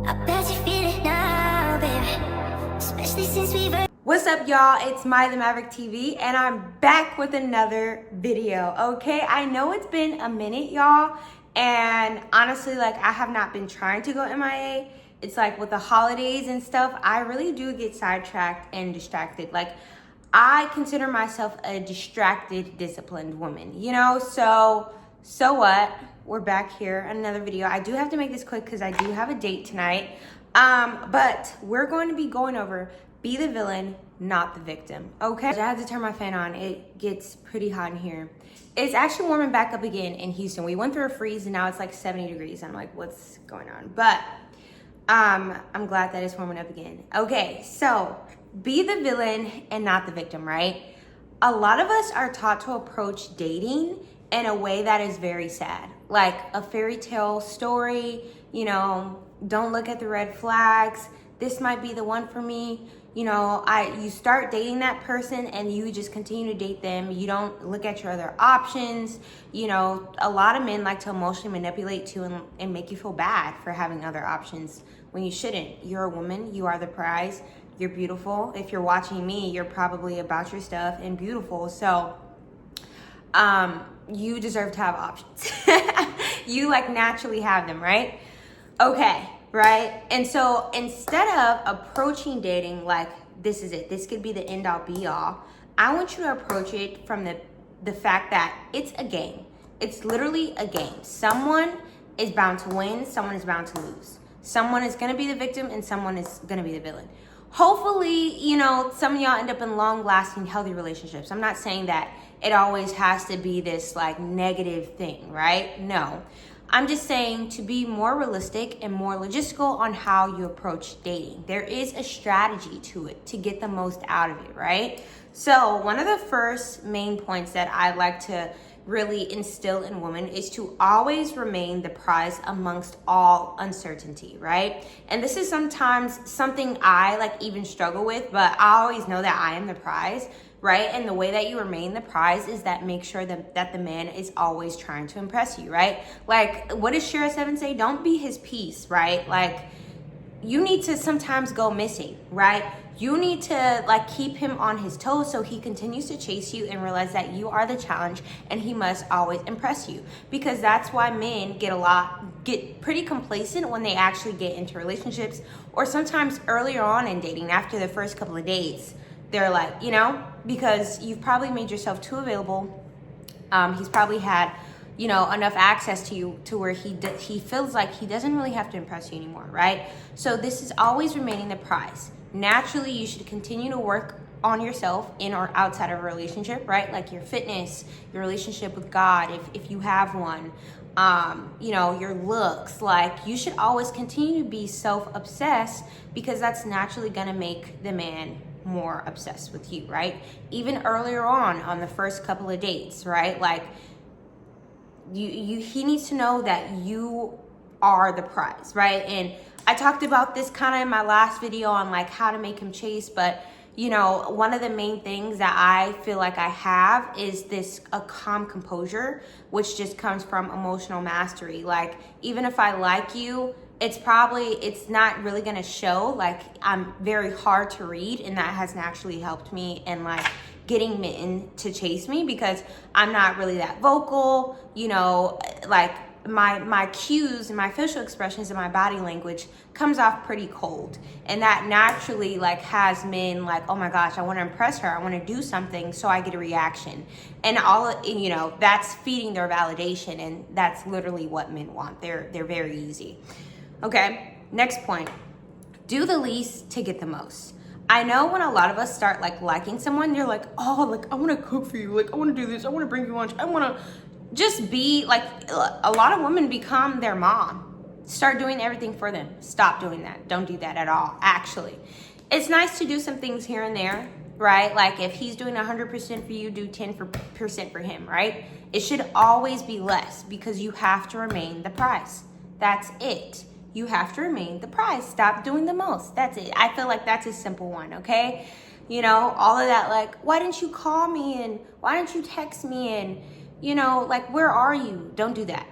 I bet you feel it now, baby. Especially since we've. What's up, y'all? It's the Maverick TV, and I'm back with another video. Okay, I know it's been a minute, y'all, and honestly, like, I have not been trying to go MIA. It's like with the holidays and stuff, I really do get sidetracked and distracted. Like, I consider myself a distracted, disciplined woman, you know? So what? We're back here, another video. I do have to make this quick because I do have a date tonight. But we're going to be going over be the villain, not the victim, okay? I had to turn my fan on. It gets pretty hot in here. It's actually warming back up again in Houston. We went through a freeze and now it's like 70 degrees. I'm like, what's going on? But I'm glad that it's warming up again. Okay, so be the villain and not the victim, right? A lot of us are taught to approach dating in a way that is very sad. Like a fairy tale story, you know, don't look at the red flags. This might be the one for me. You know, you start dating that person and you just continue to date them. You don't look at your other options. You know, a lot of men like to emotionally manipulate you and make you feel bad for having other options when you shouldn't. You're a woman, you are the prize, you're beautiful. If you're watching me, you're probably about your stuff and beautiful. So, you deserve to have options. You like naturally have them, right? Okay. Right? And so instead of approaching dating like this is it, this could be the end all be all, I want you to approach it from the fact that it's a game. It's literally a game. Someone is bound to win, someone is bound to lose. Someone is going to be the victim and someone is going to be the villain. Hopefully, you know, some of y'all end up in long-lasting, healthy relationships. I'm not saying that it always has to be this like negative thing, right? No. I'm just saying to be more realistic and more logistical on how you approach dating. There is a strategy to it to get the most out of it, right? So one of the first main points that I like to really instill in women is to always remain the prize amongst all uncertainty, right? And this is sometimes something I like even struggle with, but I always know that I am the prize, right? And the way that you remain the prize is that make sure that the man is always trying to impress you, right? Like, what does Shira 7 say? Don't be his piece, right? Like, you need to sometimes go missing, right? You need to like keep him on his toes so he continues to chase you and realize that you are the challenge and he must always impress you. Because that's why men get pretty complacent when they actually get into relationships, or sometimes earlier on in dating, after the first couple of dates, they're like, you know, because you've probably made yourself too available. He's probably had, you know, enough access to you to where he feels like he doesn't really have to impress you anymore, right? So this is always remaining the prize. Naturally, you should continue to work on yourself in or outside of a relationship, right? Like your fitness, your relationship with God, if you have one, you know, your looks. Like, you should always continue to be self-obsessed because that's naturally gonna make the man more obsessed with you, right? Even earlier on the first couple of dates, right? Like, he needs to know that you are the prize, right? And I talked about this kind of in my last video on like how to make him chase, but you know, one of the main things that I feel like I have is a calm composure, which just comes from emotional mastery. Like, even if I like you, it's not really gonna show. Like, I'm very hard to read, and that has naturally helped me in like getting men to chase me because I'm not really that vocal, you know, like my cues and my facial expressions and my body language comes off pretty cold, and that naturally like has men like, oh my gosh, I want to impress her, I want to do something, so I get a reaction, and you know, that's feeding their validation, and that's literally what men want. They're very easy. Okay, next point, do the least to get the most. I know when a lot of us start like liking someone, you're like, oh, like I want to cook for you, like I want to do this, I want to bring you lunch, I want to just be like, a lot of women become their mom. Start doing everything for them. Stop doing that. Don't do that at all. Actually, it's nice to do some things here and there, right? Like if he's doing 100% for you, do 10% for him, right? It should always be less because you have to remain the prize. That's it. You have to remain the prize. Stop doing the most. That's it. I feel like that's a simple one, okay? You know, all of that, like, why didn't you call me? And why didn't you text me? And you know, like, where are you? Don't do that,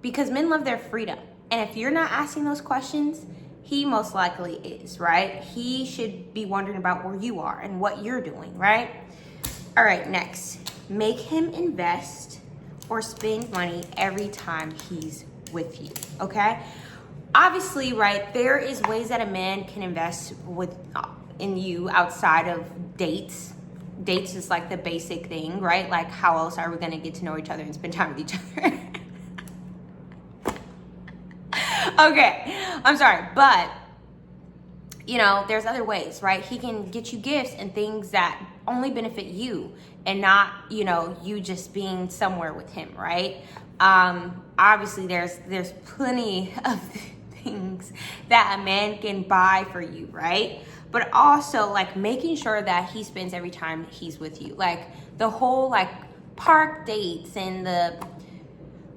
because men love their freedom. And if you're not asking those questions He most likely is, right? He should be wondering about where you are and what you're doing, right? All right, next. Make him invest or spend money every time he's with you, okay? Obviously, right, there is ways that a man can invest in you outside of dates. Dates is like the basic thing, right? Like, how else are we gonna get to know each other and spend time with each other? Okay, I'm sorry, but there's other ways, right? He can get you gifts and things that only benefit you and not, you just being somewhere with him, right? Obviously there's plenty of things that a man can buy for you, right? But also like making sure that he spends every time he's with you. Like the whole like park dates and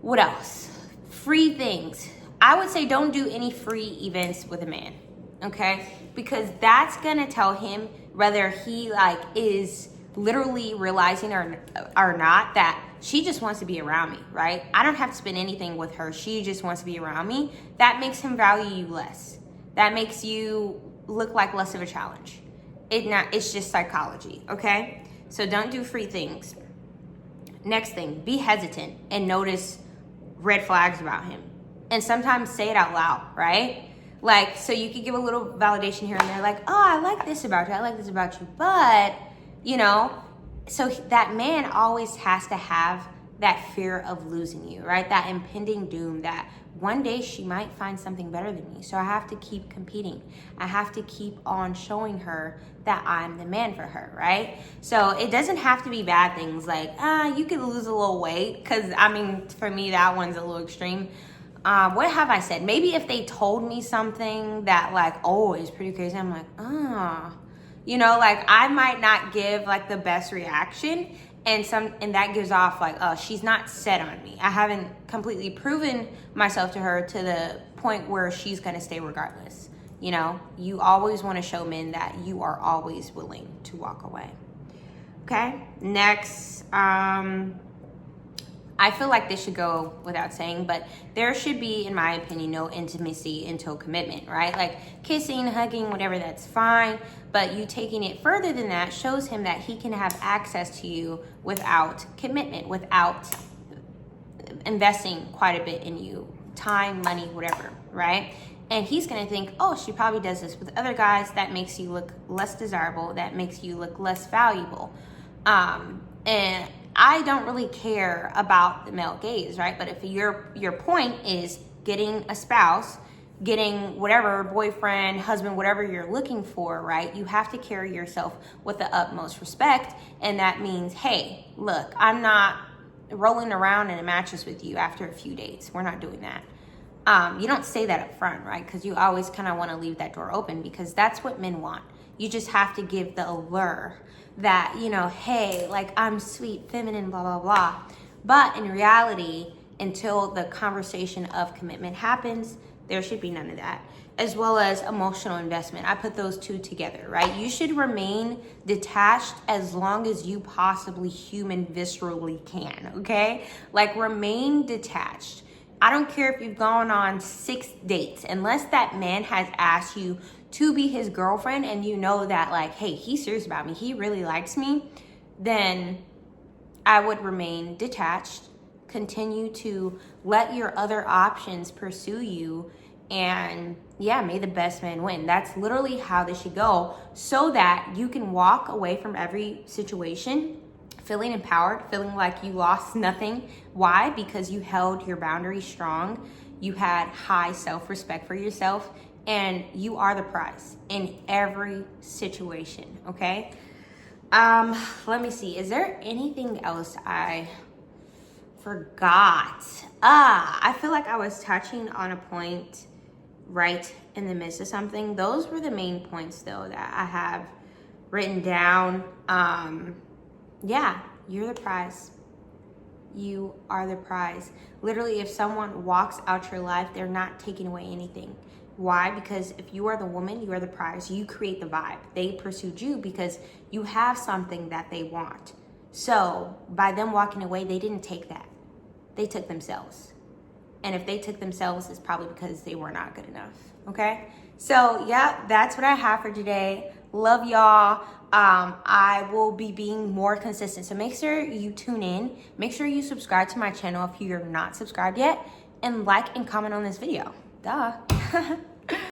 what else? Free things. I would say don't do any free events with a man, okay? Because that's gonna tell him whether he like is literally realizing or not that she just wants to be around me, right? I don't have to spend anything with her. She just wants to be around me. That makes him value you less. That makes you look like less of a challenge. It's just psychology, okay? So don't do free things. Next thing, be hesitant and notice red flags about him. And sometimes say it out loud, right? Like, so you could give a little validation here and there, like, oh, I like this about you. I like this about you. But, so that man always has to have that fear of losing you, right? That impending doom that one day she might find something better than me. So I have to keep competing. I have to keep on showing her that I'm the man for her, right? So it doesn't have to be bad things like, you could lose a little weight. Because, for me, that one's a little extreme. What have I said? Maybe if they told me something that like, oh, it's pretty crazy. I'm like, like I might not give like the best reaction and that gives off like, oh, she's not set on me. I haven't completely proven myself to her to the point where she's going to stay regardless. You always want to show men that you are always willing to walk away. Okay. Next, I feel like this should go without saying, but there should be, in my opinion, no intimacy until commitment, right? Like kissing, hugging, whatever, that's fine. But you taking it further than that shows him that he can have access to you without commitment, without investing quite a bit in you, time, money, whatever, right? And he's gonna think, oh, she probably does this with other guys. That makes you look less desirable. That makes you look less valuable. And I don't really care about the male gaze, right? But if your point is getting a spouse, getting whatever, boyfriend, husband, whatever you're looking for, right? You have to carry yourself with the utmost respect. And that means, hey, look, I'm not rolling around in a mattress with you after a few dates. We're not doing that. You don't say that up front, right? Because you always kind of want to leave that door open because that's what men want. You just have to give the allure that, hey, like I'm sweet, feminine, blah, blah, blah. But in reality, until the conversation of commitment happens, there should be none of that. As well as emotional investment. I put those two together, right? You should remain detached as long as you possibly human viscerally can, okay? Like remain detached. I don't care if you've gone on 6 dates, unless that man has asked you to be his girlfriend and you know that like, hey, he's serious about me, he really likes me, then I would remain detached, continue to let your other options pursue you, and yeah, may the best man win. That's literally how this should go, so that you can walk away from every situation feeling empowered, feeling like you lost nothing. Why? Because you held your boundaries strong, you had high self-respect for yourself, and you are the prize in every situation, okay? Let me see. Is there anything else I forgot? I feel like I was touching on a point right in the midst of something. Those were the main points, though, that I have written down. Yeah, you're the prize. You are the prize. Literally, if someone walks out your life, they're not taking away anything. Why? Because if you are the woman, you are the prize. You create the vibe. They pursued you because you have something that they want. So by them walking away, they didn't take that. They took themselves. And if they took themselves, it's probably because they were not good enough. Okay? So, yeah, that's what I have for today. Love y'all. I will be being more consistent. So make sure you tune in. Make sure you subscribe to my channel if you're not subscribed yet. And like and comment on this video. Duh.